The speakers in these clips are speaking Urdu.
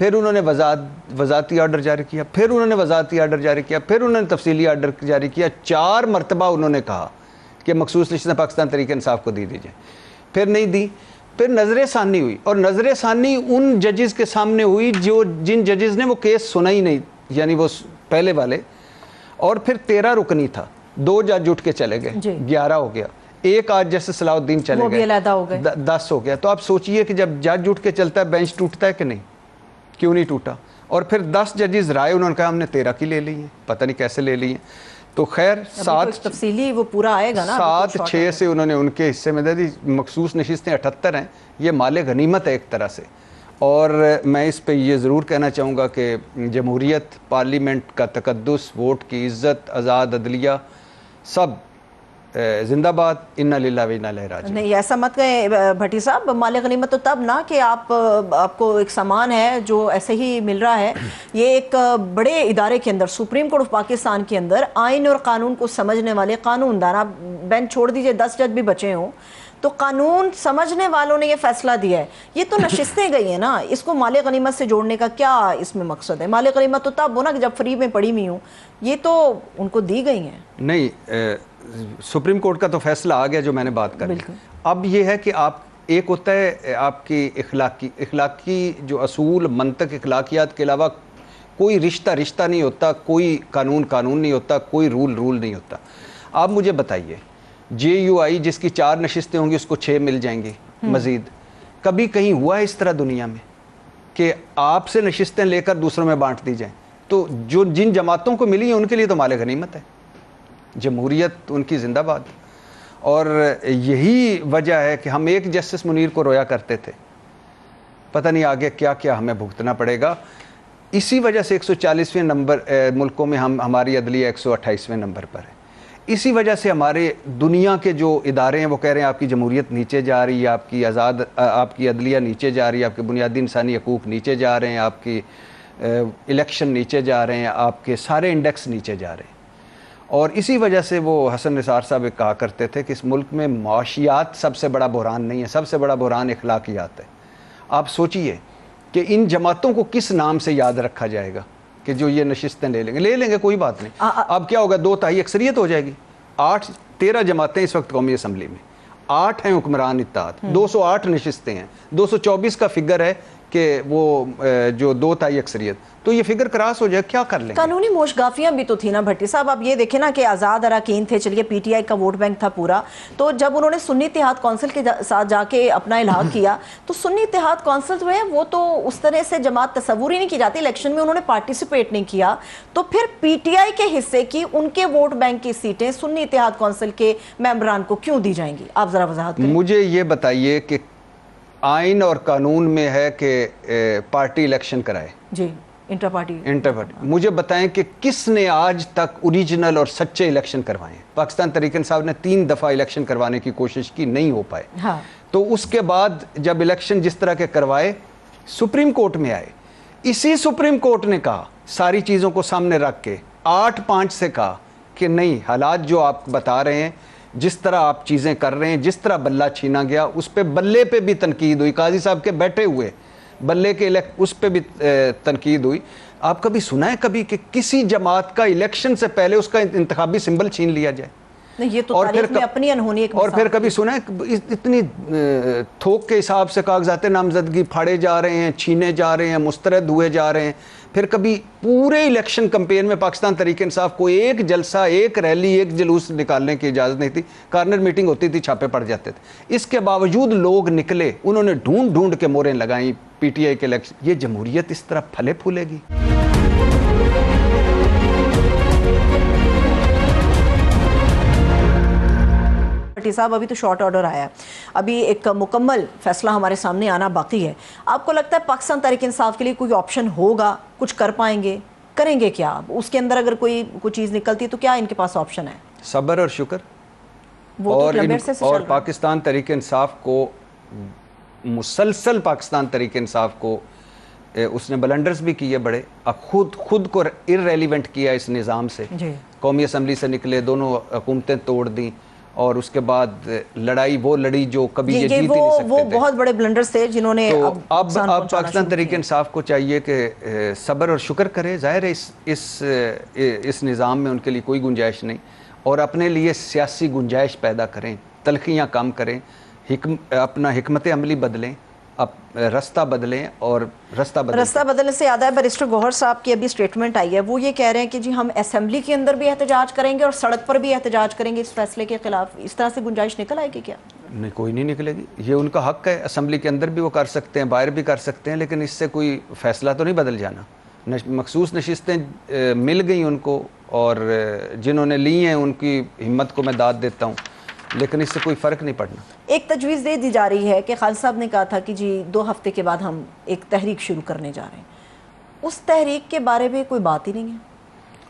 پھر انہوں نے وزارتی آرڈر جاری کیا، پھر انہوں نے وزارتی آرڈر جاری کیا، پھر انہوں نے تفصیلی آرڈر جاری کیا، 4 مرتبہ انہوں نے کہا کہ مخصوص نشستیں پاکستان تحریک انصاف کو دی جائیں، پھر نہیں دی، پھر نظر ثانی ہوئی، اور نظر ثانی ان ججز کے سامنے ہوئی جن ججز نے وہ کیس سنا ہی نہیں، یعنی وہ پہلے والے، اور پھر 13 رکنی تھا، 2 جج اٹھ کے چلے گئے، 11 ہو گیا، ایک آج جیسے صلاح الدین چلے گئے، 10 ہو گیا۔ تو آپ سوچئے کہ جب جج اٹھ کے چلتا ہے بینچ ٹوٹتا ہے کہ نہیں؟ کیوں نہیں ٹوٹا؟ اور پھر 10 ججز رائے انہوں نے کہا ہم نے 13 کی لے لی ہیں، پتہ نہیں کیسے لے لی ہیں۔ تو خیر 7 تفصیلی وہ پورا آئے گا نا، 7-6 سے انہوں نے ان کے حصے میں دے دی، مخصوص نشستیں 78 ہیں، یہ مال غنیمت ہے ایک طرح سے۔ اور میں اس پہ یہ ضرور کہنا چاہوں گا کہ جمہوریت، پارلیمنٹ کا تقدس، ووٹ کی عزت، آزاد عدلیہ، سب زندہ باد، انا للہ و انا الیہ راجعون۔ نہیں ایسا مت کہیں بھٹی صاحب، مال غنیمت تو تب نا کہ آپ کو ایک سامان ہے جو ایسے ہی مل رہا ہے، یہ ایک بڑے ادارے کے اندر، سپریم کورٹ آف پاکستان کے اندر آئین اور قانون کو سمجھنے والے قانون دان، آپ بینچ چھوڑ دیجئے 10 جج بھی بچے ہوں تو قانون سمجھنے والوں نے یہ فیصلہ دیا ہے۔ یہ تو نشستیں گئی ہیں نا، اس کو مال غنیمت سے جوڑنے کا کیا اس میں مقصد ہے؟ مال غنیمت تو تب ہو نا کہ جب فری میں پڑی ہوئی ہوں، یہ تو ان کو دی گئی ہیں۔ نہیں، سپریم کورٹ کا تو فیصلہ آ گیا جو میں نے بات کری۔ اب یہ ہے کہ آپ، ایک ہوتا ہے آپ کی اخلاقی جو اصول، منطق، اخلاقیات کے علاوہ کوئی رشتہ نہیں ہوتا، کوئی قانون نہیں ہوتا، کوئی رول نہیں ہوتا۔ آپ مجھے بتائیے، جے یو آئی جس کی 4 نشستیں ہوں گی اس کو 6 مل جائیں گی مزید، کبھی کہیں ہوا ہے اس طرح دنیا میں کہ آپ سے نشستیں لے کر دوسروں میں بانٹ دی جائیں؟ تو جن جماعتوں کو ملی ہیں ان کے لیے تو مال غنیمت ہے، جمہوریت ان کی زندہ باد۔ اور یہی وجہ ہے کہ ہم ایک جسٹس منیر کو رویا کرتے تھے، پتہ نہیں آگے کیا کیا ہمیں بھگتنا پڑے گا۔ اسی وجہ سے 140ویں نمبر ملکوں میں ہماری عدلیہ 128ویں نمبر پر ہے۔ اسی وجہ سے ہمارے دنیا کے جو ادارے ہیں وہ کہہ رہے ہیں آپ کی جمہوریت نیچے جا رہی ہے، آپ کی عدلیہ نیچے جا رہی ہے، آپ کے بنیادی انسانی حقوق نیچے جا رہے ہیں، آپ کی الیکشن نیچے جا رہے ہیں، آپ کے سارے انڈیکس نیچے جا رہے ہیں۔ اور اسی وجہ سے وہ حسن نثار صاحب کہا کرتے تھے کہ اس ملک میں معاشیات سب سے بڑا بحران نہیں ہے، سب سے بڑا بحران اخلاقیات ہے۔ آپ سوچئے کہ ان جماعتوں کو کس نام سے یاد رکھا جائے گا کہ جو یہ نشستیں لے لیں گے کوئی بات نہیں، اب کیا ہوگا، 2 تہائی اکثریت ہو جائے گی۔ 13 جماعتیں اس وقت قومی اسمبلی میں، 8 ہیں حکمران اتحاد، 208 نشستیں ہیں، 224 کا فگر ہے کہ وہ جو 2 تہائی اکثریت، تو یہ فگر کراس ہو جائے، کیا کر لیں؟ قانونی موشگافیاں بھی تو تھی نا بھٹی صاحب۔ آپ یہ دیکھیں نا کہ آزاد اراکین تھے، چلیے پی ٹی آئی کا ووٹ بینک تھا پورا، تو جب انہوں نے سنی اتحاد کونسل کے ساتھ جا کے اپنا الحاق کیا تو سنی اتحاد کونسل جو ہے وہ تو اس طرح سے جماعت تصور ہی نہیں کی جاتی، الیکشن میں انہوں نے پارٹیسپیٹ نہیں کیا، تو پھر پی ٹی آئی کے حصے کی ان کے ووٹ بینک کی سیٹیں سنی اتحاد کونسل کے ممبران کو کیوں دی جائیں گی؟ آپ ذرا وضاحت کریں۔ مجھے یہ بتائیے کہ آئین اور قانون میں ہے کہ پارٹی الیکشن کرائے، جی، انٹر پارٹی، مجھے بتائیں کہ کس نے آج تک اوریجنل اور سچے الیکشن کروائے ہیں؟ پاکستان تحریک انصاف نے 3 دفعہ الیکشن کروانے کی کوشش کی، نہیں ہو پائے۔ تو اس کے بعد جب الیکشن جس طرح کے کروائے، سپریم کورٹ میں آئے، اسی سپریم کورٹ نے کہا، ساری چیزوں کو سامنے رکھ کے 8-5 سے کہا کہ نہیں، حالات جو آپ بتا رہے ہیں، جس طرح آپ چیزیں کر رہے ہیں، جس طرح بلہ چھینا گیا، اس پہ بلے پہ بھی تنقید ہوئی، قاضی صاحب کے بیٹھے ہوئے بلے کے اس پہ بھی تنقید ہوئی۔ آپ کبھی سنا ہے کبھی کہ کسی جماعت کا الیکشن سے پہلے اس کا انتخابی سمبل چھین لیا جائے؟ یہ تو تاریخ میں اپنی انہونی ایک اور پھر کبھی سنا ہے اتنی تھوک کے حساب سے کاغذات نامزدگی پھاڑے جا رہے ہیں، چھینے جا رہے ہیں، مسترد ہوئے جا رہے ہیں؟ پھر کبھی پورے الیکشن کمپین میں پاکستان تحریک انصاف کو ایک جلسہ، ایک ریلی، ایک جلوس نکالنے کی اجازت نہیں تھی، کارنر میٹنگ ہوتی تھی، چھاپے پڑ جاتے تھے۔ اس کے باوجود لوگ نکلے، انہوں نے ڈھونڈ کے موریں لگائیں پی ٹی آئی کے الیکشن۔ یہ جمہوریت اس طرح پھلے پھولے گی؟ بھٹی صاحب ابھی تو شارٹ آرڈر آیا ہے، ابھی ایک مکمل فیصلہ ہمارے سامنے آنا باقی ہے۔ آپ کو لگتا ہے پاکستان تحریک انصاف کے لیے کوئی آپشن ہوگا؟ کچھ کر پائیں گے؟ کریں گے کیا؟ اس کے اندر اگر کوئی چیز نکلتی تو کیا ان کے پاس آپشن ہے؟ صبر اور شکر، اور پاکستان تحریک انصاف کو مسلسل، پاکستان تحریک انصاف کو اس نے بلنڈرز بھی کیے بڑے، اب خود کو ارریلیونٹ کیا اس نظام سے، قومی اسمبلی سے نکلے، دونوں حکومتیں توڑ دیں، اور اس کے بعد لڑائی وہ لڑی جو کبھی یہ جیت ہی نہیں سکتے وہ تھے. بہت بڑے بلنڈرز تھے جنہوں نے تو اب پاکستان تحریک انصاف کو چاہیے کہ صبر اور شکر کرے. ظاہر ہے اس نظام میں ان کے لیے کوئی گنجائش نہیں, اور اپنے لیے سیاسی گنجائش پیدا کریں, تلخیاں کم کریں, اپنا حکمت عملی بدلیں, اب راستہ بدلیں. اور راستہ بدلنے سے یاد ہے بیرسٹر گوہر صاحب کی ابھی سٹیٹمنٹ آئی ہے, وہ یہ کہہ رہے ہیں کہ جی ہم اسمبلی کے اندر بھی احتجاج کریں گے اور سڑک پر بھی احتجاج کریں گے اس فیصلے کے خلاف. اس طرح سے گنجائش نکل آئے گی کیا؟ نہیں, کوئی نہیں نکلے گی. یہ ان کا حق ہے, اسمبلی کے اندر بھی وہ کر سکتے ہیں, باہر بھی کر سکتے ہیں, لیکن اس سے کوئی فیصلہ تو نہیں بدل جانا. مخصوص نشستیں مل گئیں ان کو, اور جنہوں نے لی ہیں ان کی ہمت کو میں داد دیتا ہوں, لیکن اس سے کوئی فرق نہیں پڑنا. ایک تجویز دے دی جا رہی ہے کہ خالد صاحب نے کہا تھا کہ جی 2 ہفتے کے بعد ہم ایک تحریک شروع کرنے جا رہے ہیں. اس تحریک کے بارے میں کوئی بات ہی نہیں ہے,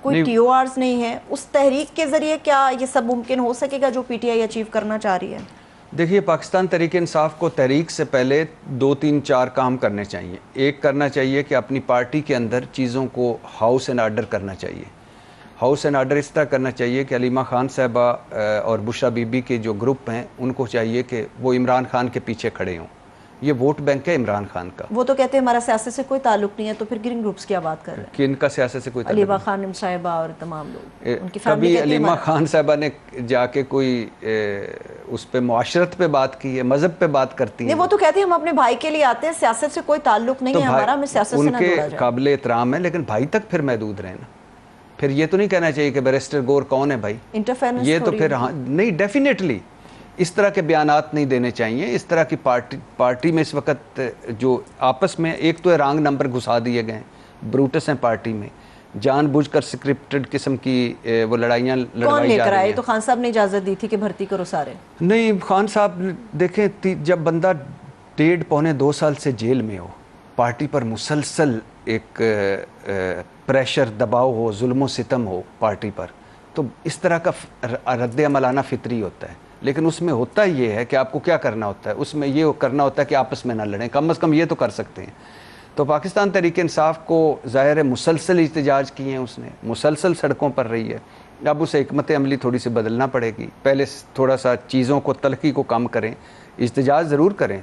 کوئی ٹی او آرز نہیں ہے. اس تحریک کے ذریعے کیا یہ سب ممکن ہو سکے گا جو پی ٹی آئی اچیو کرنا چاہ رہی ہے؟ دیکھیے, پاکستان تحریک انصاف کو تحریک سے پہلے 2 3 4 کام کرنے چاہیے. ایک کرنا چاہیے کہ اپنی پارٹی کے اندر چیزوں کو ہاؤس اینڈ آرڈر کرنا چاہیے. ہاؤس اینڈ آرڈر اس طرح کرنا چاہیے کہ علیمہ خان صاحبہ اور بشرا بی بی کے جو گروپ ہیں ان کو چاہیے کہ وہ عمران خان کے پیچھے کھڑے ہوں. یہ ووٹ بینک ہے عمران خان کا. وہ تو کہتے ہیں ہمارا سیاست سے کوئی تعلق نہیں ہے, تو پھر گرین گروپس کیا بات کر رہے ہیں؟ کہ ان کا سیاست سے کوئی تعلق علیمہ خان صاحبہ اور تمام لوگ ان کی فیملی کبھی کہتے ہیں علیمہ خان صاحبہ نے جا کے کوئی اس پہ معاشرت پہ بات کی ہے, مذہب پہ بات کرتی ہیں. نہیں, وہ تو کہتے ہیں ہم اپنے بھائی کے لیے آتے ہیں, سیاست سے کوئی تعلق نہیں ہے ہمارا, ہمیں سیاست سے نہ جوڑا جائے. ان کے قابل احترام ہے, لیکن بھائی تک پھر محدود رہنا. پھر یہ تو نہیں کہنا چاہیے کہ بیرسٹر گور کون ہے بھائی, یہ تو پھر نہیں, ڈیفینیٹلی اس طرح کے بیانات نہیں دینے چاہیے. اس طرح کی پارٹی میں اس وقت جو آپس میں ایک تو رانگ نمبر گھسا دیے گئے ہیں, بروٹس ہیں پارٹی میں, جان بوجھ کر سکرپٹڈ قسم کی وہ لڑائیاں لڑوائی جا رہی ہیں. تو خان صاحب نے اجازت دی تھی کہ بھرتی کرو سارے؟ نہیں, خان صاحب دیکھیں, جب بندہ 1.5 پونے 2 سال سے جیل میں ہو, پارٹی پر مسلسل ایک پریشر دباؤ ہو, ظلم و ستم ہو پارٹی پر, تو اس طرح کا رد عمل آنا فطری ہوتا ہے. لیکن اس میں ہوتا یہ ہے کہ آپ کو کیا کرنا ہوتا ہے, اس میں یہ کرنا ہوتا ہے کہ آپس میں نہ لڑیں, کم از کم یہ تو کر سکتے ہیں. تو پاکستان تحریک انصاف کو ظاہر ہے مسلسل احتجاج کیے ہیں, اس نے مسلسل سڑکوں پر رہی ہے. اب اسے حکمت عملی تھوڑی سی بدلنا پڑے گی. پہلے تھوڑا سا چیزوں کو, تلخی کو کم کریں, احتجاج ضرور کریں,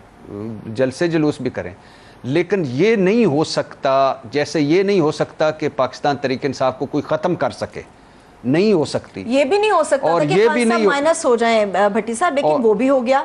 جلسے جلوس بھی کریں, لیکن یہ نہیں ہو سکتا, جیسے یہ نہیں ہو سکتا کہ پاکستان تحریک انصاف کو کوئی ختم کر سکے, نہیں ہو سکتی. یہ بھی نہیں ہو سکتا اور تھا کہ خان صاحب مائنس ہو جائیں بھٹی صاحب, لیکن وہ بھی ہو گیا.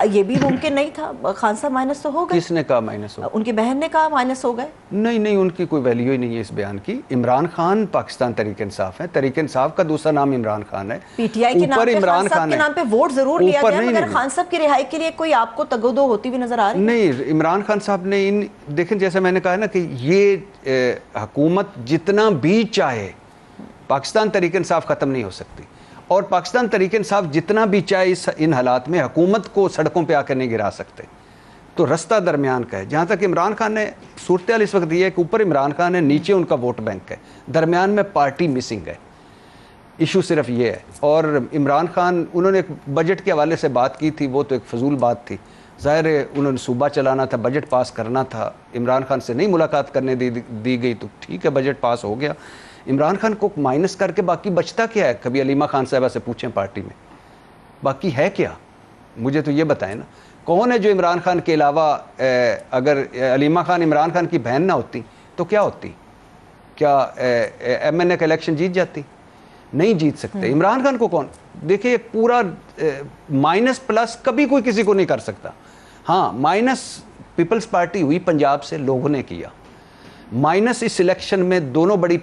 یہ بھی ممکن نہیں تھا, خان صاحب مائنس تو ہو گئے. کس نے کہا مائنس ہو؟ ان کی بہن نے کہا مائنس ہو گئے. نہیں, ان کی کوئی ویلیو ہی نہیں ہے اس بیان کی. عمران خان پاکستان تحریک انصاف ہے, تحریک انصاف کا دوسرا نام عمران خان ہے. پی ٹی آئی کے نام پہ خان صاحب کے نام پہ ووٹ ضرور لیا گیا, مگر خان صاحب کی رہائی کے لیے کوئی آپ کو تگودو ہوتی بھی نظر آ رہی ہے؟ نہیں, عمران خان صاحب نے دیکھیں, جیسے میں نے کہا نا کہ یہ حکومت جتنا بھی چاہے پاکستان تحریک انصاف ختم نہیں ہو سکتی, اور پاکستان تحریک انصاف جتنا بھی چاہے ان حالات میں حکومت کو سڑکوں پہ آ کے نہیں گرا سکتے. تو رستہ درمیان کا ہے. جہاں تک عمران خان نے صورتحال اس وقت یہ ہے کہ اوپر عمران خان ہے, نیچے ان کا ووٹ بینک ہے, درمیان میں پارٹی مسنگ ہے. ایشو صرف یہ ہے. اور عمران خان, انہوں نے ایک بجٹ کے حوالے سے بات کی تھی, وہ تو ایک فضول بات تھی. ظاہر ہے انہوں نے صوبہ چلانا تھا, بجٹ پاس کرنا تھا, عمران خان سے نہیں ملاقات کرنے دی گئی, تو ٹھیک ہے بجٹ پاس ہو گیا. عمران خان کو مائنس کر کے باقی بچتا کیا ہے؟ کبھی علیمہ خان صاحبہ سے پوچھیں پارٹی میں باقی ہے کیا, مجھے تو یہ بتائیں نا. کون ہے جو عمران خان کے علاوہ, اگر علیمہ خان عمران خان کی بہن نہ ہوتی تو کیا ہوتی؟ کیا ایم این اے کا الیکشن جیت جاتی؟ نہیں جیت سکتے. عمران خان کو کون, دیکھیں پورا مائنس پلس کبھی کوئی کسی کو نہیں کر سکتا. ہاں, مائنس پیپلز پارٹی ہوئی پنجاب سے, لوگوں نے کیا. مائنس اس الیکشن میں دونوں بڑی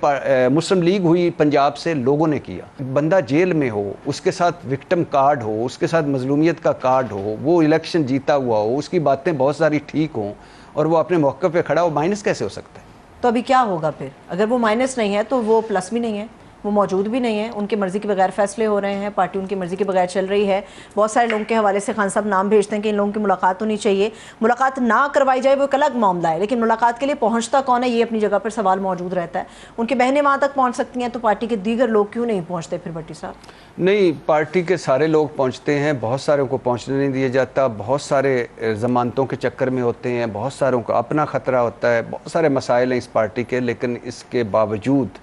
مسلم لیگ ہوئی پنجاب سے, لوگوں نے کیا. بندہ جیل میں ہو, اس کے ساتھ وکٹم کارڈ ہو, اس کے ساتھ مظلومیت کا کارڈ ہو, وہ الیکشن جیتا ہوا ہو, اس کی باتیں بہت ساری ٹھیک ہوں, اور وہ اپنے موقع پہ کھڑا ہو, مائنس کیسے ہو سکتا ہے؟ تو ابھی کیا ہوگا پھر؟ اگر وہ مائنس نہیں ہے تو وہ پلس بھی نہیں ہے, وہ موجود بھی نہیں ہے, ان کی مرضی کے بغیر فیصلے ہو رہے ہیں, پارٹی ان کی مرضی کے بغیر چل رہی ہے. بہت سارے لوگوں کے حوالے سے خان صاحب نام بھیجتے ہیں کہ ان لوگوں کی ملاقات ہونی چاہیے. ملاقات نہ کروائی جائے وہ ایک الگ معاملہ ہے, لیکن ملاقات کے لیے پہنچتا کون ہے, یہ اپنی جگہ پر سوال موجود رہتا ہے. ان کی بہنیں وہاں تک پہنچ سکتی ہیں, تو پارٹی کے دیگر لوگ کیوں نہیں پہنچتے پھر بھٹی صاحب؟ نہیں, پارٹی کے سارے لوگ پہنچتے ہیں, بہت ساروں کو پہنچنے نہیں دیا جاتا, بہت سارے ضمانتوں کے چکر میں ہوتے ہیں, بہت ساروں کو اپنا خطرہ ہوتا ہے, بہت سارے مسائل ہیں اس پارٹی کے. لیکن اس کے باوجود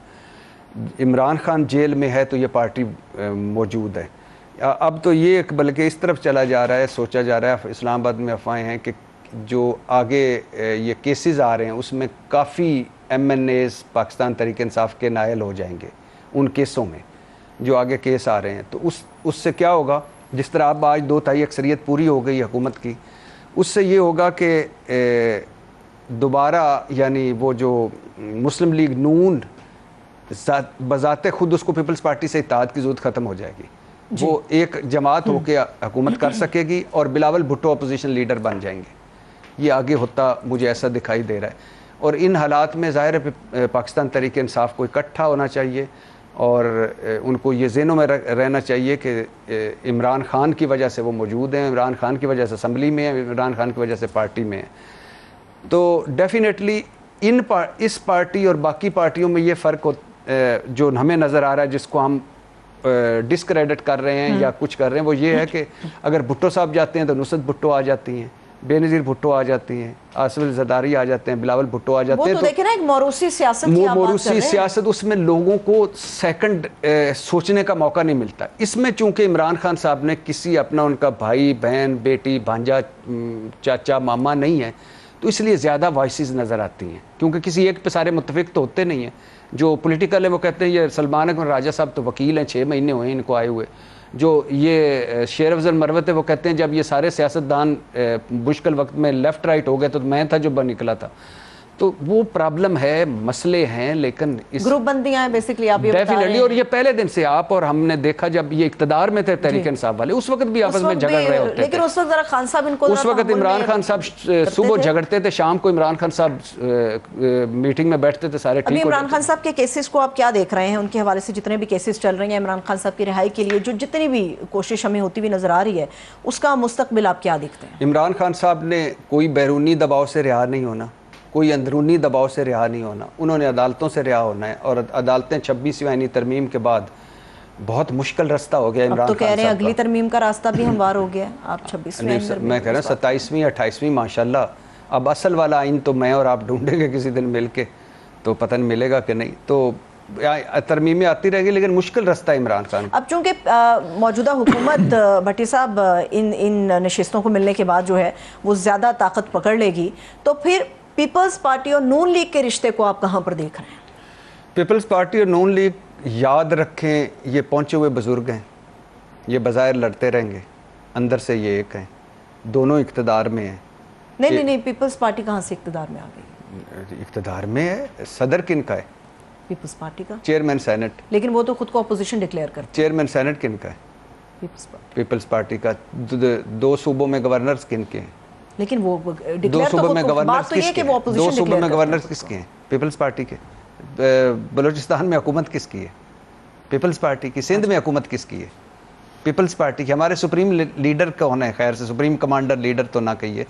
عمران خان جیل میں ہے تو یہ پارٹی موجود ہے. اب تو یہ بلکہ اس طرف چلا جا رہا ہے، سوچا جا رہا ہے، اسلام آباد میں افواہیں ہیں کہ جو آگے یہ کیسز آ رہے ہیں اس میں کافی M N as Pakistan Tehreek Insaf کے نائل ہو جائیں گے ان کیسوں میں جو آگے کیس آ رہے ہیں. تو اس سے کیا ہوگا، جس طرح اب آج 2/3 اکثریت پوری ہو گئی حکومت کی، اس سے یہ ہوگا کہ دوبارہ یعنی وہ جو مسلم لیگ نون بذات خود اس کو پیپلز پارٹی سے اتحاد کی ضرورت ختم ہو جائے گی. وہ ایک جماعت ہو کے حکومت کر سکے گی اور بلاول بھٹو اپوزیشن لیڈر بن جائیں گے. یہ آگے ہوتا مجھے ایسا دکھائی دے رہا ہے. اور ان حالات میں ظاہر ہے پاکستان تحریک انصاف کو اکٹھا ہونا چاہیے اور ان کو یہ ذہنوں میں رہنا چاہیے کہ عمران خان کی وجہ سے وہ موجود ہیں، عمران خان کی وجہ سے اسمبلی میں ہیں، عمران خان کی وجہ سے پارٹی میں ہیں. تو ڈیفینیٹلی اس پارٹی اور باقی پارٹیوں میں یہ فرق جو ہمیں نظر آ رہا ہے، جس کو ہم ڈسکریڈٹ کر رہے ہیں یا کچھ کر رہے ہیں، وہ یہ ہے کہ اگر بھٹو صاحب جاتے ہیں تو نصرت بھٹو آ جاتی ہیں، بے نظیر بھٹو آ جاتی ہیں، آصف زرداری آ جاتے ہیں، بلاول بھٹو آ جاتے ہیں. وہ تو دیکھیں نا ایک موروثی سیاست کی آپ بات کر رہے ہیں. موروثی سیاست، اس میں لوگوں کو سیکنڈ سوچنے کا موقع نہیں ملتا. اس میں چونکہ عمران خان صاحب نے کسی اپنا ان کا بھائی بہن بیٹی بھانجا چاچا ماما نہیں ہے، تو اس لیے زیادہ وائسز نظر آتی ہیں، کیونکہ کسی ایک پہ سارے متفق تو ہوتے نہیں ہیں. جو پولیٹیکل ہے وہ کہتے ہیں یہ سلمان اکمل راجہ صاحب تو وکیل ہیں، 6 مہینے ہوئے ہیں ان کو آئے ہوئے. جو یہ شیر افضل مروت ہے وہ کہتے ہیں جب یہ سارے سیاستدان مشکل وقت میں لیفٹ رائٹ ہو گئے تو میں تھا جو نکلا تھا. تو وہ پرابلم ہے، مسئلے ہیں، لیکن گروپ بندیاں ہیں بیسیکلی آپ یہ بتا رہے ہیں. اور یہ پہلے دن سے آپ اور ہم نے دیکھا جب یہ اقتدار میں تھے تحریک انصاف والے، اس وقت بھی آپس میں جھگڑ رہے ہوتے تھے. لیکن اس وقت ذرا خان صاحب ان کو اس وقت عمران خان صاحب صبح جھگڑتے تھے، شام کو عمران خان صاحب میٹنگ میں بیٹھتے تھے، سارے ٹھیک. عمران خان صاحب کے کیسز کو آپ کیا دیکھ رہے ہیں؟ ان کے حوالے سے جتنے بھی کیسز چل رہے ہیں عمران خان صاحب کی رہائی کے لیے جو جتنی بھی کوشش ہمیں ہوتی ہوئی نظر آ رہی ہے، اس کا مستقبل آپ کیا دیکھتے ہیں؟ عمران خان صاحب نے کوئی بیرونی دباؤ سے رہا نہیں ہونا، کوئی اندرونی دباؤ سے رہا نہیں ہونا. انہوں نے عدالتوں سے رہا ہونا ہے، اور عدالتیں 26ویں آئینی ترمیم کے بعد بہت مشکل رستہ ہو گیا عمران خان صاحب. اب تو کہہ رہے ہیں اگلی ترمیم کا راستہ بھی ہموار ہو گیا. آپ 26ویں میں کہہ رہا ہوں 27ویں 28ویں ماشاءاللہ. اب اصل والا آئین تو میں اور آپ ڈھونڈیں گے کسی دن مل کے، تو پتہ نہیں ملے گا کہ نہیں. تو ترمیمیں آتی رہے گی، لیکن مشکل رستہ ہے عمران خان. اب چونکہ موجودہ حکومت بھٹی صاحب ان نشستوں کو ملنے کے بعد جو ہے وہ زیادہ طاقت پکڑ لے گی، تو پھر پیپلز پارٹی اور نون لیگ کے رشتے کو آپ کہاں پر دیکھ رہے ہیں؟ پیپلز پارٹی اور نون لیگ یاد رکھیں یہ پہنچے ہوئے بزرگ ہیں، یہ بظاہر لڑتے رہیں گے، اندر سے یہ ایک ہیں، دونوں اقتدار میں ہیں. نہیں پیپلز پارٹی کہاں سے اقتدار میں آ گئی؟ اقتدار میں ہے. صدر کن کا ہے؟ پیپلز پارٹی کا. Chairman senate. لیکن وہ تو خود کو اپوزیشن ڈکلیئر کرتے. چیئرمین سینٹ کن کا ہے؟ پیپلز پارٹی کا. 2 صوبوں میں گورنرز کن کے ہیں؟ لیکن وہ 2 صوبوں میں گورنرز کس کے ہیں؟ 2 صوبوں میں گورنرز کس کے ہیں؟ پیپلز پارٹی کے. بلوچستان میں حکومت کس کی ہے؟ پیپلز پارٹی کی. سندھ میں حکومت کس کی ہے؟ پیپلز پارٹی کی. ہمارے سپریم لیڈر کون ہے؟ خیر سے سپریم کمانڈر لیڈر تو نہ کہیے،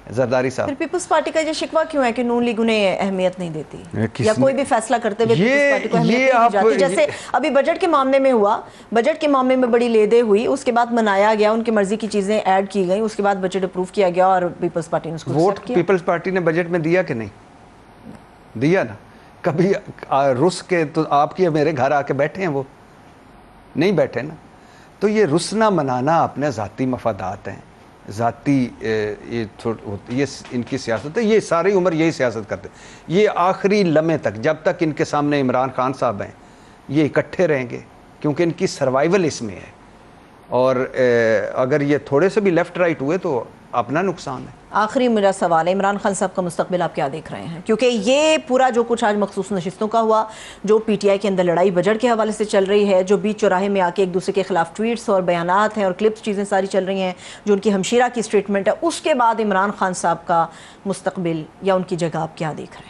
زرداری صاحب. پھر پیپلز پارٹی کا یہ شکوہ کیوں ہے کہ نون لیگ انہیں اہمیت نہیں دیتی یا کوئی بھی فیصلہ کرتے ہوئے پیپلز پارٹی کو اہمیت نہیں جاتی؟ جیسے ابھی بجٹ کے معاملے میں ہوا، بجٹ کے معاملے میں بڑی لیدے ہوئی، اس کے بعد منایا گیا، ان کی مرضی کی چیزیں ایڈ کی گئیں، اس کے بعد بجٹ اپروو کیا گیا اور پیپلز پارٹی نے اس کو ووٹ پیپلز پارٹی نے بجٹ میں دیا کہ نہیں دیا؟ نا کبھی رس کے تو آپ کی میرے گھر آ کے بیٹھے ہیں، وہ نہیں بیٹھے نا. تو یہ رسنا منانا اپنے ذاتی مفادات ہیں، ذاتی یہ ان کی سیاست ہے. یہ ساری عمر یہی سیاست کرتے ہیں. یہ آخری لمحے تک جب تک ان کے سامنے عمران خان صاحب ہیں یہ اکٹھے رہیں گے، کیونکہ ان کی سروائیول اس میں ہے. اور اگر یہ تھوڑے سے بھی لیفٹ رائٹ ہوئے تو اپنا نقصان ہے. آخری میرا سوال ہے، عمران خان صاحب کا مستقبل آپ کیا دیکھ رہے ہیں؟ کیونکہ یہ پورا جو کچھ آج مخصوص نشستوں کا ہوا، جو پی ٹی آئی کے اندر لڑائی بجٹ کے حوالے سے چل رہی ہے، جو بیچ چوراہے میں آ کے ایک دوسرے کے خلاف ٹویٹس اور بیانات ہیں اور کلپس چیزیں ساری چل رہی ہیں، جو ان کی ہمشیرہ کی اسٹیٹمنٹ ہے، اس کے بعد عمران خان صاحب کا مستقبل یا ان کی جگہ آپ کیا دیکھ رہے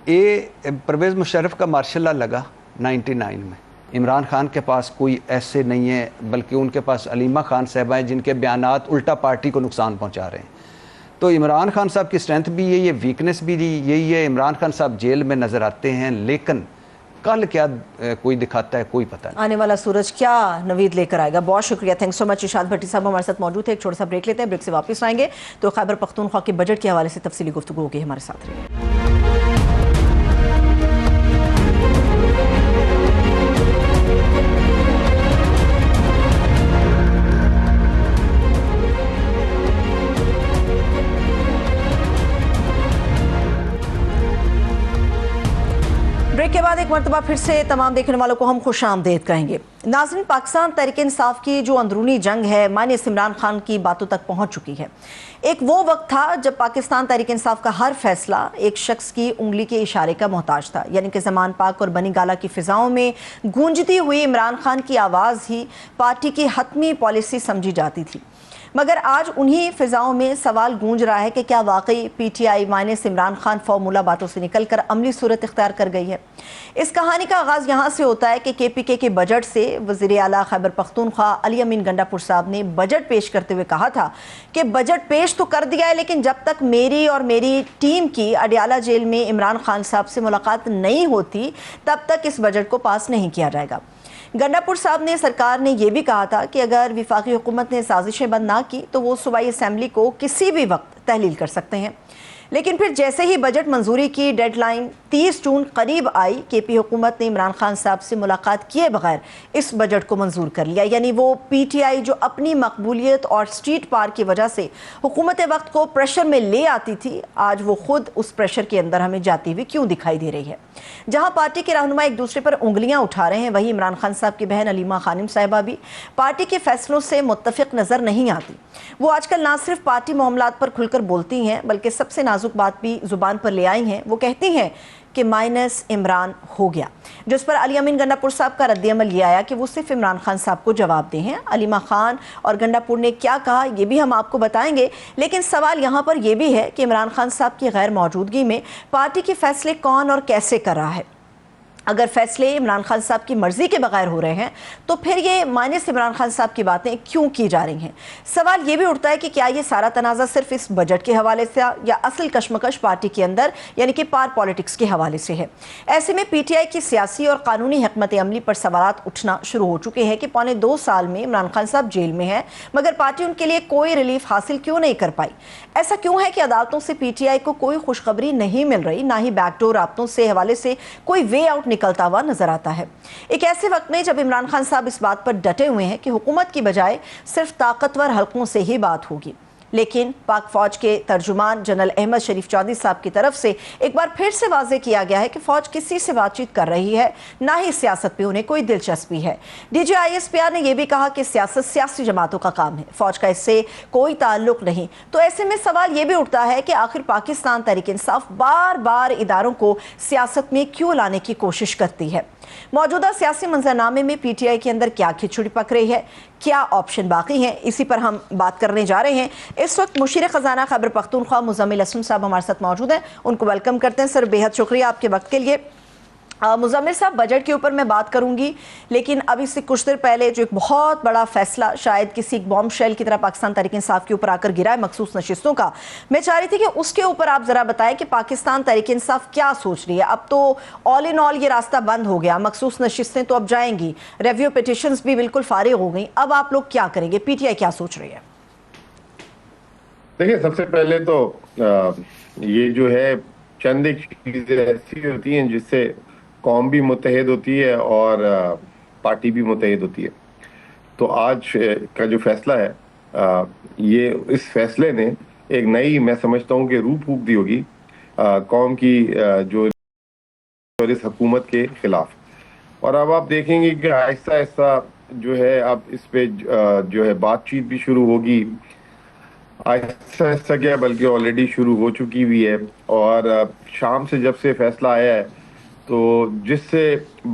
ہیں؟ پرویز مشرف کا مارشل لا لگا 99 میں. عمران خان کے پاس کوئی ایسے نہیں ہے، بلکہ ان کے پاس علیمہ خان صاحبہ ہیں جن کے بیانات الٹا پارٹی کو نقصان پہنچا رہے ہیں. تو عمران خان صاحب کی اسٹرینتھ بھی یہی ہے، ویکنس بھی یہی ہے. عمران خان صاحب جیل میں نظر آتے ہیں، لیکن کل کیا کوئی دکھاتا ہے کوئی پتہ نہیں. آنے والا سورج کیا نوید لے کر آئے گا. بہت شکریہ، تھینک سو مچ. ارشاد بھٹی صاحب ہمارے ساتھ موجود ہیں. ایک چھوٹا سا بریک لیتے ہیں، بریک سے واپس آئیں گے تو خیبر پختونخوا کے بجٹ کے حوالے سے تفصیلی گفتگو ہوگی. ہمارے ساتھ رہیے. مرتبہ پھر سے تمام دیکھنے والوں کو ہم خوش آمدید کہیں گے۔ ناظرین، پاکستان تحریک انصاف کی جو اندرونی جنگ ہے مائنس عمران خان کی باتوں تک پہنچ چکی ہے۔ ایک وہ وقت تھا جب پاکستان تحریک انصاف کا ہر فیصلہ ایک شخص کی انگلی کے اشارے کا محتاج تھا، یعنی کہ زمان پاک اور بنی گالہ کی فضاؤں میں گونجتی ہوئی عمران خان کی آواز ہی پارٹی کی حتمی پالیسی سمجھی جاتی تھی۔ مگر آج انہی فضاؤں میں سوال گونج رہا ہے کہ کیا واقعی P T I minus Imran Khan formula باتوں سے نکل کر عملی صورت اختیار کر گئی ہے؟ اس کہانی کا آغاز یہاں سے ہوتا ہے کہ کے پی کے بجٹ سے وزیر اعلیٰ خیبر پختونخوا علی امین گنڈا پور صاحب نے بجٹ پیش کرتے ہوئے کہا تھا کہ بجٹ پیش تو کر دیا ہے، لیکن جب تک میری اور میری ٹیم کی اڈیالہ جیل میں عمران خان صاحب سے ملاقات نہیں ہوتی تب تک اس بجٹ کو پاس نہیں کیا جائے گا۔ گنڈا پور صاحب نے سرکار نے یہ بھی کہا تھا کہ اگر وفاقی حکومت نے سازشیں بند نہ کی تو وہ صوبائی اسمبلی کو کسی بھی وقت تحلیل کر سکتے ہیں، لیکن پھر جیسے ہی بجٹ منظوری کی ڈیڈ لائن 30 جون قریب آئی، کے پی حکومت نے عمران خان صاحب سے ملاقات کیے بغیر اس بجٹ کو منظور کر لیا۔ یعنی وہ پی ٹی آئی جو اپنی مقبولیت اور سٹریٹ پار کی وجہ سے حکومت وقت کو پریشر میں لے آتی تھی، آج وہ خود اس پریشر کے اندر ہمیں جاتی ہوئی کیوں دکھائی دے رہی ہے؟ جہاں پارٹی کے رہنما ایک دوسرے پر انگلیاں اٹھا رہے ہیں، وہی عمران خان صاحب کی بہن علیمہ خانم صاحبہ بھی پارٹی کے فیصلوں سے متفق نظر نہیں آتی۔ وہ آج کل نہ صرف پارٹی معاملات پر کھل کر بولتی ہیں بلکہ سب سے نازک بات بھی زبان پر لے آئی ہیں۔ وہ کہتی ہیں کہ مائنس عمران ہو گیا، جس پر علی امین گنڈا پور صاحب کا رد عمل یہ آیا کہ وہ صرف عمران خان صاحب کو جواب دے ہیں۔ علیمہ خان اور گنڈا پور نے کیا کہا یہ بھی ہم آپ کو بتائیں گے، لیکن سوال یہاں پر یہ بھی ہے کہ عمران خان صاحب کی غیر موجودگی میں پارٹی کے فیصلے کون اور کیسے کر رہا ہے؟ اگر فیصلے عمران خان صاحب کی مرضی کے بغیر ہو رہے ہیں تو پھر یہ مائنس عمران خان صاحب کی باتیں کیوں کی جا رہی ہیں؟ سوال یہ بھی اٹھتا ہے کہ کیا یہ سارا تنازع صرف اس بجٹ کے حوالے سے یا اصل کشمکش پارٹی کے اندر یعنی کہ پار پالیٹکس کے حوالے سے ہے؟ ایسے میں پی ٹی آئی کی سیاسی اور قانونی حکمت عملی پر سوالات اٹھنا شروع ہو چکے ہیں کہ پونے 2 سال میں عمران خان صاحب جیل میں ہیں مگر پارٹی ان کے لیے کوئی ریلیف حاصل کیوں نہیں کر پائی؟ ایسا کیوں ہے کہ عدالتوں سے پی ٹی آئی کو کوئی خوشخبری نہیں مل رہی، نہ ہی بیک ڈور رابطوں سے حوالے سے کوئی وے آؤٹ نکلتا ہوا نظر آتا ہے؟ ایک ایسے وقت میں جب عمران خان صاحب اس بات پر ڈٹے ہوئے ہیں کہ حکومت کی بجائے صرف طاقتور حلقوں سے ہی بات ہوگی، لیکن پاک فوج کے ترجمان جنرل احمد شریف چودھری صاحب کی طرف سے ایک بار پھر سے واضح کیا گیا ہے کہ فوج کسی سے بات چیت کر رہی ہے، نہ ہی سیاست پہ انہیں کوئی دلچسپی ہے۔ D G I S P R نے یہ بھی کہا کہ سیاست سیاسی جماعتوں کا کام ہے، فوج کا اس سے کوئی تعلق نہیں۔ تو ایسے میں سوال یہ بھی اٹھتا ہے کہ آخر پاکستان تحریک انصاف بار بار اداروں کو سیاست میں کیوں لانے کی کوشش کرتی ہے؟ موجودہ سیاسی منظرنامے میں پی ٹی آئی کے اندر کیا کھچڑی پک رہی ہے؟ کیا آپشن باقی ہیں؟ اسی پر ہم بات کرنے جا رہے ہیں۔ اس وقت مشیر خزانہ خیبر پختونخوا مزمل اسلم صاحب ہمارے ساتھ موجود ہیں، ان کو ویلکم کرتے ہیں۔ سر، بے حد شکریہ آپ کے وقت کے لیے۔ مزمل صاحب، بجٹ کے اوپر میں بات کروں گی، لیکن ابھی سے کچھ دیر پہلے جو ایک بہت بڑا فیصلہ شاید کسی ایک بام شیل کی طرح پاکستان تحریک انصاف کے اوپر آ کر گرا ہے، مخصوص نشستوں کا، میں چاہ رہی تھی کہ اس کے اوپر آپ ذرا بتائیں کہ پاکستان تحریک انصاف کیا سوچ رہی ہے؟ اب تو آل ان آل یہ راستہ بند ہو گیا، مخصوص نشستیں تو اب جائیں گی، ریویو پیٹیشنز بھی بالکل فارغ ہو گئیں، اب آپ لوگ کیا کریں گے؟ پی ٹی آئی کیا سوچ رہی ہے؟ دیکھیں، سب سے پہلے تو یہ جو ہے چند ایک چیزیں ایسی ہوتی ہیں جس سے قوم بھی متحد ہوتی ہے اور پارٹی بھی متحد ہوتی ہے۔ تو آج کا جو فیصلہ ہے، یہ اس فیصلے نے ایک نئی، میں سمجھتا ہوں کہ روح پھونک دی ہوگی قوم کی جو اس حکومت کے خلاف۔ اور اب آپ دیکھیں گے کہ آہستہ آہستہ جو ہے اب اس پہ جو ہے بات چیت بھی شروع ہوگی، آہستہ آہستہ کیا بلکہ آلریڈی شروع ہو چکی ہوئی ہے۔ اور شام سے جب سے فیصلہ آیا ہے تو جس سے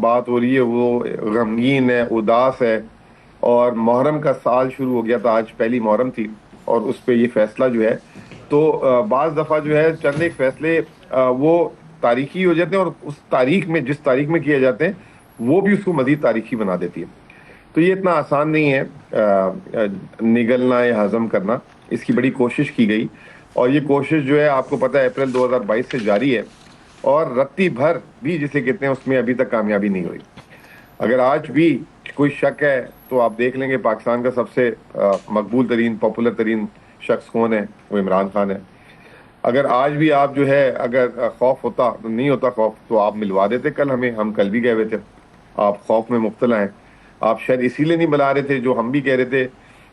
بات ہو رہی ہے وہ غمگین ہے، اداس ہے، اور محرم کا سال شروع ہو گیا تھا، آج پہلی محرم تھی، اور اس پہ یہ فیصلہ جو ہے تو بعض دفعہ جو ہے چند ایک فیصلے وہ تاریخی ہو جاتے ہیں، اور اس تاریخ میں جس تاریخ میں کیے جاتے ہیں وہ بھی اس کو مزید تاریخی بنا دیتی ہے۔ تو یہ اتنا آسان نہیں ہے نگلنا یا ہضم کرنا، اس کی بڑی کوشش کی گئی، اور یہ کوشش جو ہے آپ کو پتہ ہے اپریل 2022 سے جاری ہے، اور رتی بھر بھی جسے کہتے ہیں اس میں ابھی تک کامیابی نہیں ہوئی۔ اگر آج بھی کوئی شک ہے تو آپ دیکھ لیں گے پاکستان کا سب سے مقبول ترین، پاپولر ترین شخص کون ہے، وہ عمران خان ہے۔ اگر آج بھی آپ جو ہے اگر خوف ہوتا، نہیں ہوتا خوف، تو آپ ملوا دیتے کل ہمیں، ہم کل بھی گئے ہوئے تھے۔ آپ خوف میں مبتلا ہیں، آپ شاید اسی لیے نہیں بلا رہے تھے جو ہم بھی کہہ رہے تھے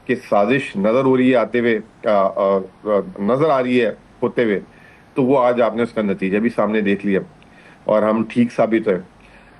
کہ سازش نظر ہو رہی ہے آتے ہوئے، نظر آ رہی ہے ہوتے ہوئے، تو وہ آج آپ نے اس کا نتیجہ بھی سامنے دیکھ لیا، اور ہم ٹھیک ثابت ہوئے۔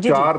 4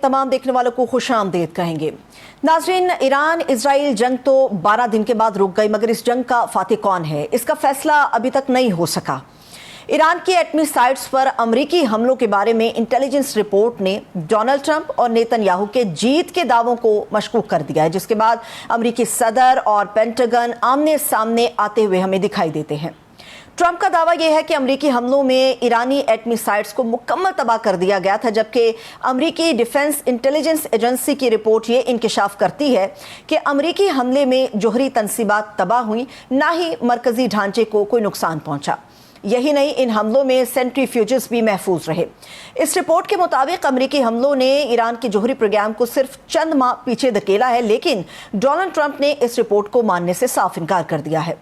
تمام دیکھنے والوں کو خوش آمدید کہیں گے۔ ناظرین، ایران اسرائیل جنگ تو 12 دن کے بعد رک گئی، مگر اس جنگ کا فاتح کون ہے اس کا فیصلہ ابھی تک نہیں ہو سکا۔ ایران کی ایٹمی سائٹس پر امریکی حملوں کے بارے میں انٹیلیجنس رپورٹ نے ڈونلڈ ٹرمپ اور نیتن یاہو کے جیت کے دعووں کو مشکوک کر دیا ہے، جس کے بعد امریکی صدر اور پینٹاگن آمنے سامنے آتے ہوئے ہمیں دکھائی دیتے ہیں۔ ٹرمپ کا دعویٰ یہ ہے کہ امریکی حملوں میں ایرانی ایٹمی سائٹس کو مکمل تباہ کر دیا گیا تھا، جبکہ امریکی ڈیفنس انٹیلیجنس ایجنسی کی رپورٹ یہ انکشاف کرتی ہے کہ امریکی حملے میں جوہری تنصیبات تباہ ہوئیں، نہ ہی مرکزی ڈھانچے کو کوئی نقصان پہنچا۔ یہی نہیں، ان حملوں میں سینٹریفیوجز بھی محفوظ رہے۔ اس رپورٹ کے مطابق امریکی حملوں نے ایران کے جوہری پروگرام کو صرف چند ماہ پیچھے دھکیلا ہے، لیکن ڈونلڈ ٹرمپ نے اس رپورٹ کو ماننے سے صاف انکار کر دیا ہے۔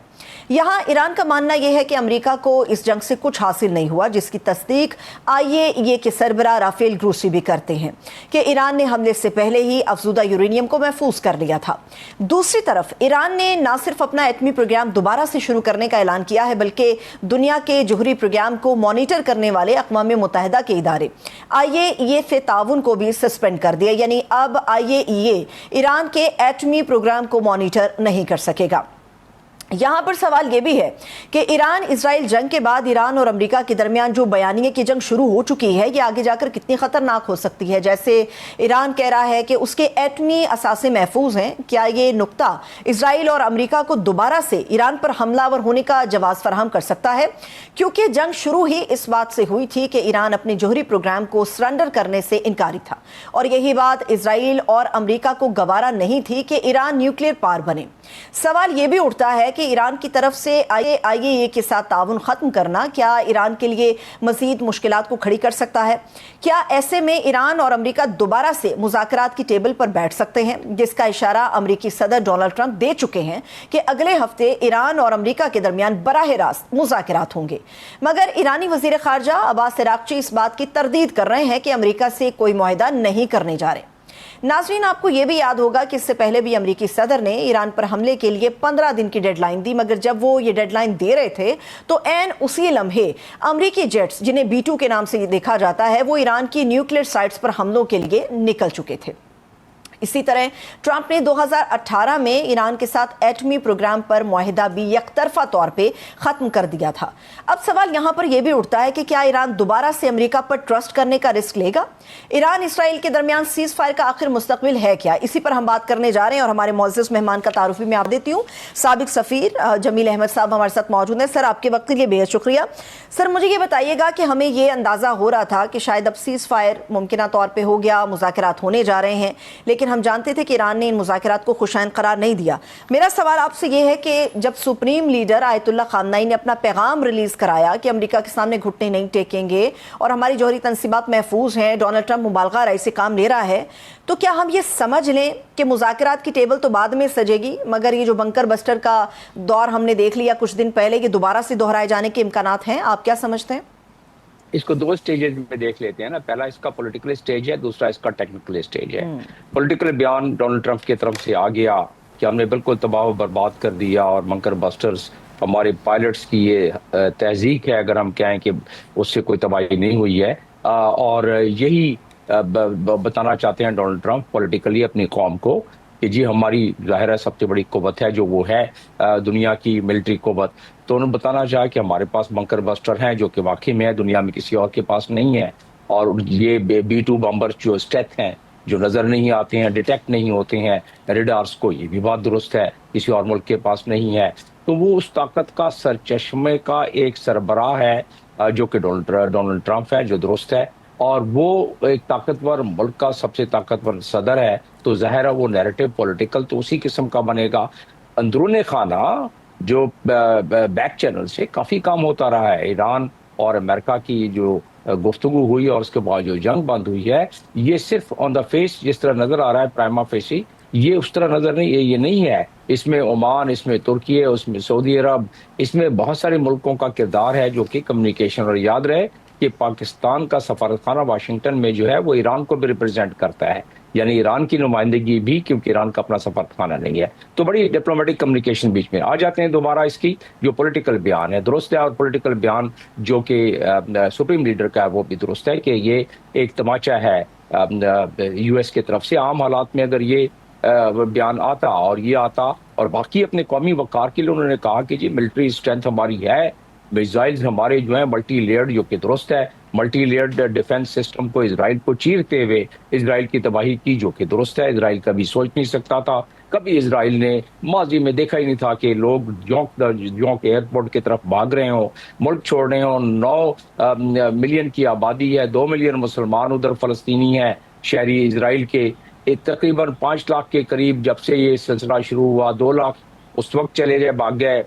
یہاں ایران کا ماننا یہ ہے کہ امریکہ کو اس جنگ سے کچھ حاصل نہیں ہوا، جس کی تصدیق IAEA کے سربراہ رافیل گروسی بھی کرتے ہیں کہ ایران نے حملے سے پہلے ہی افزودہ یورینیم کو محفوظ کر لیا تھا۔ دوسری طرف ایران نے نہ صرف اپنا ایٹمی پروگرام دوبارہ سے شروع کرنے کا اعلان کیا ہے، بلکہ دنیا کے جوہری پروگرام کو مانیٹر کرنے والے اقوام متحدہ کے ادارے IAEA سے تعاون کو بھی سسپینڈ کر دیا، یعنی اب IAEA ایران کے ایٹمی پروگرام کو مانیٹر نہیں کر سکے گا۔ یہاں پر سوال یہ بھی ہے کہ ایران اسرائیل جنگ کے بعد ایران اور امریکہ کے درمیان جو بیانیے کی جنگ شروع ہو چکی ہے، یہ آگے جا کر کتنی خطرناک ہو سکتی ہے۔ جیسے ایران کہہ رہا ہے کہ اس کے ایٹمی اثاثے محفوظ ہیں، کیا یہ نقطہ اسرائیل اور امریکہ کو دوبارہ سے ایران پر حملہ آور ہونے کا جواز فراہم کر سکتا ہے؟ کیونکہ جنگ شروع ہی اس بات سے ہوئی تھی کہ ایران اپنے جوہری پروگرام کو سرنڈر کرنے سے انکاری تھا، اور یہی بات اسرائیل اور امریکہ کو گوارا نہیں تھی کہ ایران نیوکلیئر پاور بنے۔ سوال یہ بھی اٹھتا ہے کہ ایران کی طرف سے IAEA کے ساتھ تعاون ختم کرنا کیا ایران کے لیے مزید مشکلات کو کھڑی کر سکتا ہے؟ کیا ایسے میں ایران اور امریکہ دوبارہ سے مذاکرات کی ٹیبل پر بیٹھ سکتے ہیں، جس کا اشارہ امریکی صدر ڈونلڈ ٹرمپ دے چکے ہیں کہ اگلے ہفتے ایران اور امریکہ کے درمیان براہ راست مذاکرات ہوں گے؟ مگر ایرانی وزیر خارجہ عباس عراقچی اس بات کی تردید کر رہے ہیں کہ امریکہ سے کوئی معاہدہ نہیں کرنے جا رہے۔ ناظرین، آپ کو یہ بھی یاد ہوگا کہ اس سے پہلے بھی امریکی صدر نے ایران پر حملے کے لیے 15 دن کی ڈیڈ لائن دی، مگر جب وہ یہ ڈیڈ لائن دے رہے تھے تو عین اسی لمحے امریکی جیٹس، جنہیں B-2 کے نام سے دیکھا جاتا ہے، وہ ایران کی نیوکلیئر سائٹس پر حملوں کے لیے نکل چکے تھے۔ اسی طرح ٹرمپ نے 2018 میں ایران کے ساتھ ایٹمی پروگرام پر معاہدہ بھی یک طرفہ طور پہ ختم کر دیا تھا۔ اب سوال یہاں پر یہ بھی اٹھتا ہے کہ کیا ایران دوبارہ سے امریکہ پر ٹرسٹ کرنے کا رسک لے گا؟ ایران اسرائیل کے درمیان سیز فائر کا آخر مستقبل ہے کیا؟ اسی پر ہم بات کرنے جا رہے ہیں، اور ہمارے معزز مہمان کا تعارف بھی میں آپ دیتی ہوں۔ سابق سفیر جمیل احمد صاحب ہمارے ساتھ موجود ہیں۔ سر، آپ کے وقت کے لیے بے حد شکریہ۔ سر، مجھے یہ بتائیے گا کہ ہمیں یہ اندازہ ہو رہا تھا کہ شاید اب سیز فائر ممکنہ طور پہ ہو گیا، مذاکرات ہونے جا رہے ہیں، لیکن ہم جانتے تھے کہ ایران نے ان مذاکرات کو خوشائند قرار نہیں دیا۔ میرا سوال آپ سے یہ ہے کہ جب سپریم لیڈر آیت اللہ خامنہئی نے اپنا پیغام ریلیز کرایا کہ امریکہ کے سامنے گھٹنے نہیں ٹیکیں گے اور ہماری جوہری تنصیبات محفوظ ہیں، ڈونلڈ ٹرمپ مبالغہ رائے سے کام لے رہا ہے، تو کیا ہم یہ سمجھ لیں کہ مذاکرات کی ٹیبل تو بعد میں سجے گی، مگر یہ جو بنکر بسٹر کا دور ہم نے دیکھ لیا کچھ دن پہلے، یہ دوبارہ سے دہرائے جانے کے امکانات ہیں؟ آپ کیا سمجھتے ہیں؟ اس کو 2 سٹیجز میں دیکھ لیتے ہیں نا۔ پہلا اس کا پولیٹیکل سٹیج ہے، دوسرا اس کا ٹیکنیکل سٹیج ہے۔ پولیٹیکل بیان ڈونلڈ ٹرمپ کی طرف سے آ گیا کہ ہم نے بالکل تباہ و برباد کر دیا، اور بنکر بسٹرز ہمارے پائلٹس کی یہ تہذیب ہے، اگر ہم کہیں کہ اس سے کوئی تباہی نہیں ہوئی ہے، اور یہی بتانا چاہتے ہیں ڈونلڈ ٹرمپ پولیٹیکلی اپنی قوم کو کہ جی ہماری ظاہر ہے سب سے بڑی قوت ہے جو وہ ہے دنیا کی ملٹری قوت، تو انہوں نے بتانا چاہا کہ ہمارے پاس بنکر بسٹر ہیں جو کہ واقعی میں دنیا میں کسی اور کے پاس نہیں ہے، اور یہ B-2 بمبر جو اسٹیتھ ہیں، جو نظر نہیں آتے ہیں، ڈیٹیکٹ نہیں ہوتے ہیں ریڈارز کو، یہ بھی بات درست ہے، کسی اور ملک کے پاس نہیں ہے۔ تو وہ اس طاقت کا سرچشمے کا ایک سربراہ ہے جو کہ ڈونلڈ ٹرمپ ہے، جو درست ہے، اور وہ ایک طاقتور ملک کا سب سے طاقتور صدر ہے، تو ظاہر ہے وہ نیریٹو پولیٹیکل تو اسی قسم کا بنے گا۔ اندرون خانہ جو بیک چینل سے کافی کام ہوتا رہا ہے، ایران اور امریکہ کی جو گفتگو ہوئی اور اس کے بعد جو جنگ بند ہوئی ہے، یہ صرف آن دا فیس جس طرح نظر آ رہا ہے پرائما فیسی، یہ اس طرح نظر نہیں، یہ نہیں ہے۔ اس میں عمان، اس میں ترکی، اس میں سعودی عرب، اس میں بہت سارے ملکوں کا کردار ہے جو کہ کمیونیکیشن، اور یاد رہے کہ پاکستان کا سفارت خانہ واشنگٹن میں جو ہے وہ ایران کو بھی ریپرزینٹ کرتا ہے، یعنی ایران کی نمائندگی بھی، کیونکہ ایران کا اپنا سفارت خانہ نہیں ہے، تو بڑی ڈپلومیٹک کمیونیکیشن بیچ میں آ جاتے ہیں۔ دوبارہ اس کی جو پولیٹیکل بیان ہے درست ہے، اور پولیٹیکل بیان جو کہ سپریم لیڈر کا ہے وہ بھی درست ہے کہ یہ ایک تماچا ہے یو ایس کی طرف سے۔ عام حالات میں اگر یہ بیان آتا اور یہ آتا اور باقی اپنے قومی وقار کے لیے انہوں نے کہا کہ جی ملٹری اسٹرینتھ ہماری ہے، میزائلز ہمارے جو ہیں ملٹی لیئرڈ، جو کہ درست ہے، ملٹی لیئرڈ ڈیفنس سسٹم کو اسرائیل کو چیرتے ہوئے اسرائیل کی تباہی کی، جو کہ درست ہے۔ اسرائیل کبھی سوچ نہیں سکتا تھا، کبھی اسرائیل نے ماضی میں دیکھا ہی نہیں تھا کہ لوگ جونک ایئرپورٹ کی طرف بھاگ رہے ہوں، ملک چھوڑ رہے ہوں۔ 9 ملین کی آبادی ہے، 2 ملین مسلمان ادھر فلسطینی ہیں شہری اسرائیل کے، تقریباً 5 لاکھ کے قریب جب سے یہ سلسلہ شروع ہوا، 2 لاکھ اس وقت چلے گئے، بھاگ گئے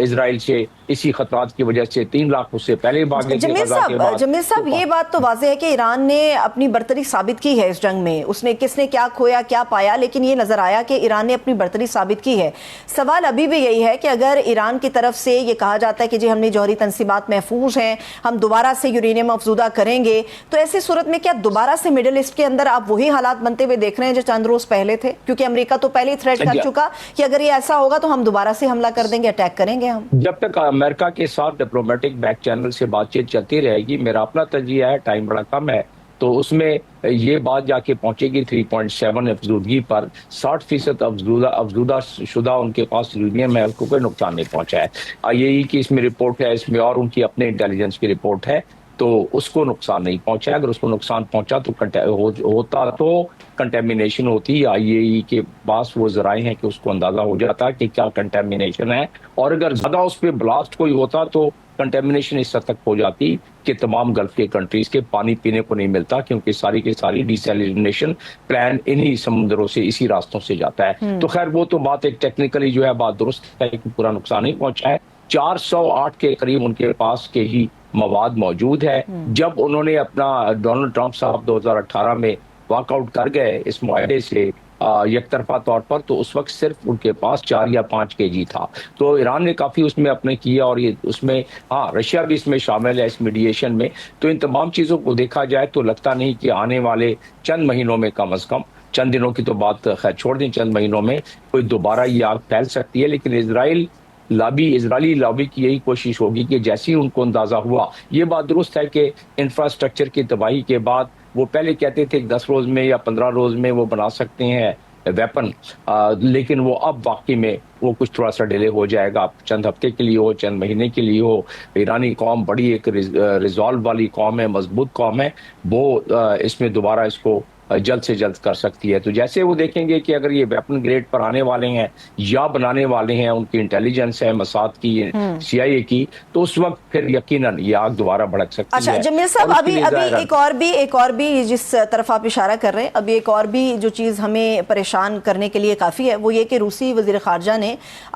اسرائیل سے اسی خطرات کی وجہ سے، 3 لاکھ اس سے پہلے بھاگے تھے غزہ کے بعد۔ جمیل صاحب یہ بات تو واضح ہے کہ ایران نے اپنی برتری ثابت کی ہے اس جنگ میں، اس نے کس نے کیا کھویا کیا پایا، لیکن یہ نظر آیا کہ ایران نے اپنی برتری ثابت کی ہے۔ سوال ابھی بھی یہی ہے کہ اگر ایران کی طرف سے یہ کہا جاتا ہے کہ جی ہم نے جوہری تنصیبات محفوظ ہیں، ہم دوبارہ سے یورینیم افزودہ کریں گے، تو ایسی صورت میں کیا دوبارہ سے مڈل ایسٹ کے اندر آپ وہی حالات بنتے ہوئے دیکھ رہے ہیں جو چند روز پہلے تھے؟ کیونکہ امریکہ تو پہلے ہی تھریٹ کر چکا کہ اگر یہ ایسا ہوگا تو ہم دوبارہ سے حملہ کر دیں گے، اٹیک کریں گے ہم۔ جب تک امریکہ کے ساتھ ڈپلومیٹک بیک چینل سے بات چیت چلتی رہے گی، میرا اپنا تجزیہ ہے، ٹائم بڑا کم ہے، تو اس میں یہ بات جا کے پہنچے گی 3.7 افزودگی پر، 60% افزودہ شدہ ان کے پاس یورینیم ہے، اس کو کوئی نقصان نہیں پہنچا ہے۔ IAEA کی اس میں رپورٹ ہے، اس میں اور ان کی اپنے انٹیلیجنس کی رپورٹ ہے، تو اس کو نقصان نہیں پہنچا ہے۔ اگر اس کو نقصان پہنچا تو ہوتا تو کنٹیمینیشن ہوتی، IAEA کے پاس وہ ذرائع ہیں کہ اس کو اندازہ ہو جاتا کہ کیا کنٹیمینیشن ہے، اور اگر زیادہ اس پہ بلاسٹ کوئی ہوتا تو کنٹیمینیشن اس حد تک ہو جاتی کہ تمام گلف کے کنٹریز کے پانی پینے کو نہیں ملتا، کیونکہ ساری کی ساری ڈیسیلینیشن پلان انہی سمندروں سے، اسی راستوں سے جاتا ہے۔ تو خیر وہ تو بات ایک ٹیکنیکلی جو ہے بات درست ہے کہ پورا نقصان نہیں پہنچا ہے۔ 408 کے قریب ان کے پاس کے ہی مواد موجود ہے۔ جب انہوں نے اپنا ڈونلڈ ٹرمپ صاحب 2018 میں واک آؤٹ کر گئے اس معاہدے سے یک طرفہ طور پر، تو اس وقت صرف ان کے پاس 4 یا 5 kg تھا۔ تو ایران نے کافی اس میں اپنے کیا، اور یہ اس میں رشیا بھی اس میں شامل ہے اس میڈیشن میں۔ تو ان تمام چیزوں کو دیکھا جائے تو لگتا نہیں کہ آنے والے چند مہینوں میں، کم از کم چند دنوں کی تو بات خیر چھوڑ دیں، چند مہینوں میں کوئی دوبارہ یہ آگ پھیل سکتی ہے۔ لیکن اسرائیلی لابی کی یہی کوشش ہوگی کہ جیسے ہی ان کو اندازہ ہوا، یہ بات درست ہے کہ انفراسٹرکچر کی تباہی کے بعد وہ پہلے کہتے تھے کہ 10 روز میں یا 15 روز میں وہ بنا سکتے ہیں ویپن، لیکن وہ اب واقعی میں وہ کچھ تھوڑا سا ڈیلے ہو جائے گا، چند ہفتے کے لیے ہو، چند مہینے کے لیے ہو۔ ایرانی قوم بڑی ایک ریزالو والی قوم ہے، مضبوط قوم ہے، وہ اس میں دوبارہ اس کو جلد سے جلد کر سکتی ہے۔ تو جیسے وہ دیکھیں گے کہ اگر یہ ویپن گریڈ پر آنے والے ہیں یا بنانے والے ہیں، ان کی انٹیلیجنس ہے موساد کی، CIA کی، تو اس وقت پھر یقیناً یہ آگ دوبارہ بھڑک سکتی ہے۔ اچھا جمیل صاحب، ابھی ایک اور بھی جس طرف آپ اشارہ کر رہے ہیں، ابھی ایک اور بھی جو چیز ہمیں پریشان کرنے کے لیے کافی ہے، وہ یہ کہ روسی وزیر خارجہ نے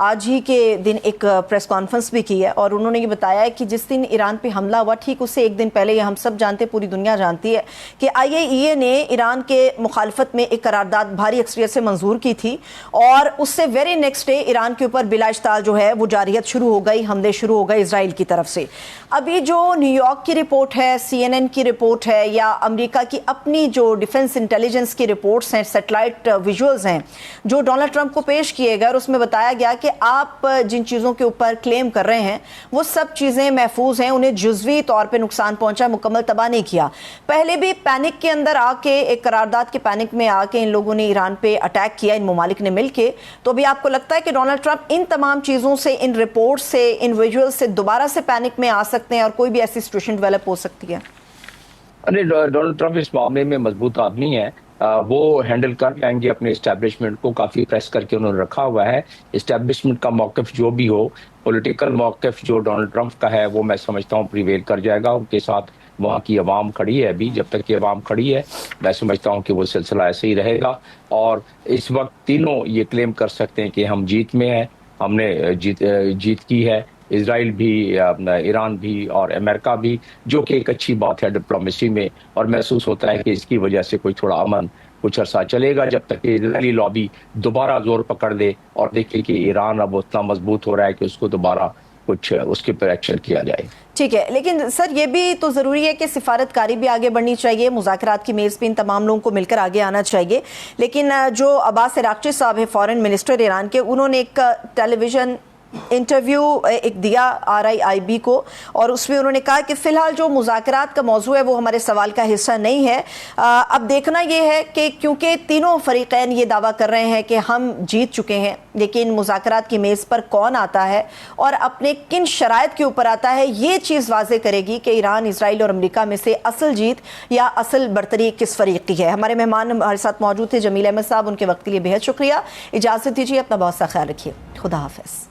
آج ہی کے دن ایک پریس کانفرنس بھی کی ہے، اور انہوں نے یہ بتایا ہے کہ جس دن ایران پہ حملہ ہوا ٹھیک اس سے ایک دن پہلے، یہ ہم سب جانتے، پوری دنیا جانتی ہے کہ IAEA نے ایران کے مخالفت میں ایک قرارداد بھاری اکثریت سے منظور کی تھی، اور اس سے ویری نیکسٹ ڈے ایران کے اوپر بلا اشتعال جو ہے وہ جارحیت شروع ہو گئی، حملے شروع ہو گئے اسرائیل کی طرف سے۔ ابھی جو نیو یارک کی رپورٹ ہے، CNN کی رپورٹ ہے، یا امریکہ کی اپنی جو ڈیفنس انٹیلیجنس کی رپورٹس ہیں، سیٹلائٹ ویژولز ہیں جو ڈونلڈ ٹرمپ کو پیش کیے گئے، اور اس میں بتایا گیا کہ آپ جن چیزوں کے اوپر کلیم کر رہے ہیں وہ سب چیزیں محفوظ ہیں، انہیں جزوی طور پہ نقصان پہنچا، مکمل تباہ نہیں کیا۔ پہلے بھی پینک کے اندر آ کے، ایک قرارداد کے پینک میں آ کے ان لوگوں نے ایران پہ اٹیک کیا، ان ممالک نے مل کے۔ تو ابھی آپ کو لگتا ہے کہ ڈونلڈ ٹرمپ ان تمام چیزوں سے، ان رپورٹ سے، ان ویژول سے دوبارہ سے پینک میں آ سکتے ہیں اور کوئی بھی ایسی سچویشن ڈیولپ ہو سکتی ہے؟ ڈونلڈ ٹرمپ اس معاملے میں مضبوط آدمی ہے، وہ ہینڈل کر جائیں گے اپنے اسٹیبلشمنٹ کو، کافی پریس کر کے انہوں نے رکھا ہوا ہے۔ اسٹیبلشمنٹ کا موقف جو بھی ہو، پولیٹیکل موقف جو ڈونلڈ ٹرمپ کا ہے، وہ میں سمجھتا ہوں پریویل کر جائے گا۔ ان کے ساتھ وہاں کی عوام کھڑی ہے، ابھی جب تک کہ عوام کھڑی ہے میں سمجھتا ہوں کہ وہ سلسلہ ایسے ہی رہے گا، اور اس وقت تینوں یہ کلیم کر سکتے ہیں کہ ہم جیت میں ہیں، ہم نے جیت کی ہے، اسرائیل بھی، ایران بھی اور امریکہ بھی، جو کہ ایک اچھی بات ہے ڈپلومیسی میں، اور محسوس ہوتا ہے کہ اس کی وجہ سے کوئی تھوڑا امن کچھ عرصہ چلے گا، جب تک کہ اسرائیلی لابی دوبارہ زور پکڑ دے اور دیکھے کہ ایران اب اتنا مضبوط ہو رہا ہے کہ اس کو دوبارہ کچھ اس کے پر ایکشن کیا جائے. ٹھیک ہے، لیکن سر یہ بھی تو ضروری ہے کہ سفارتکاری بھی آگے بڑھنی چاہیے، مذاکرات کی میز پہ ان تمام لوگوں کو مل کر آگے آنا چاہیے. لیکن جو عباس عراقچی صاحب ہے فارن منسٹر ایران کے، انہوں نے ایک ٹیلی ویژن انٹرویو ایک دیا RIIB کو، اور اس میں انہوں نے کہا کہ فی الحال جو مذاکرات کا موضوع ہے وہ ہمارے سوال کا حصہ نہیں ہے. اب دیکھنا یہ ہے کہ کیونکہ تینوں فریقین یہ دعویٰ کر رہے ہیں کہ ہم جیت چکے ہیں، لیکن مذاکرات کی میز پر کون آتا ہے اور اپنے کن شرائط کے اوپر آتا ہے، یہ چیز واضح کرے گی کہ ایران، اسرائیل اور امریکہ میں سے اصل جیت یا اصل برتری کس فریق کی ہے. ہمارے مہمان ہمارے ساتھ موجود تھے جمیل احمد صاحب، ان کے وقت کے لیے بہت شکریہ. اجازت دیجیے، اپنا بہت سا خیال رکھیے. خدا حافظ.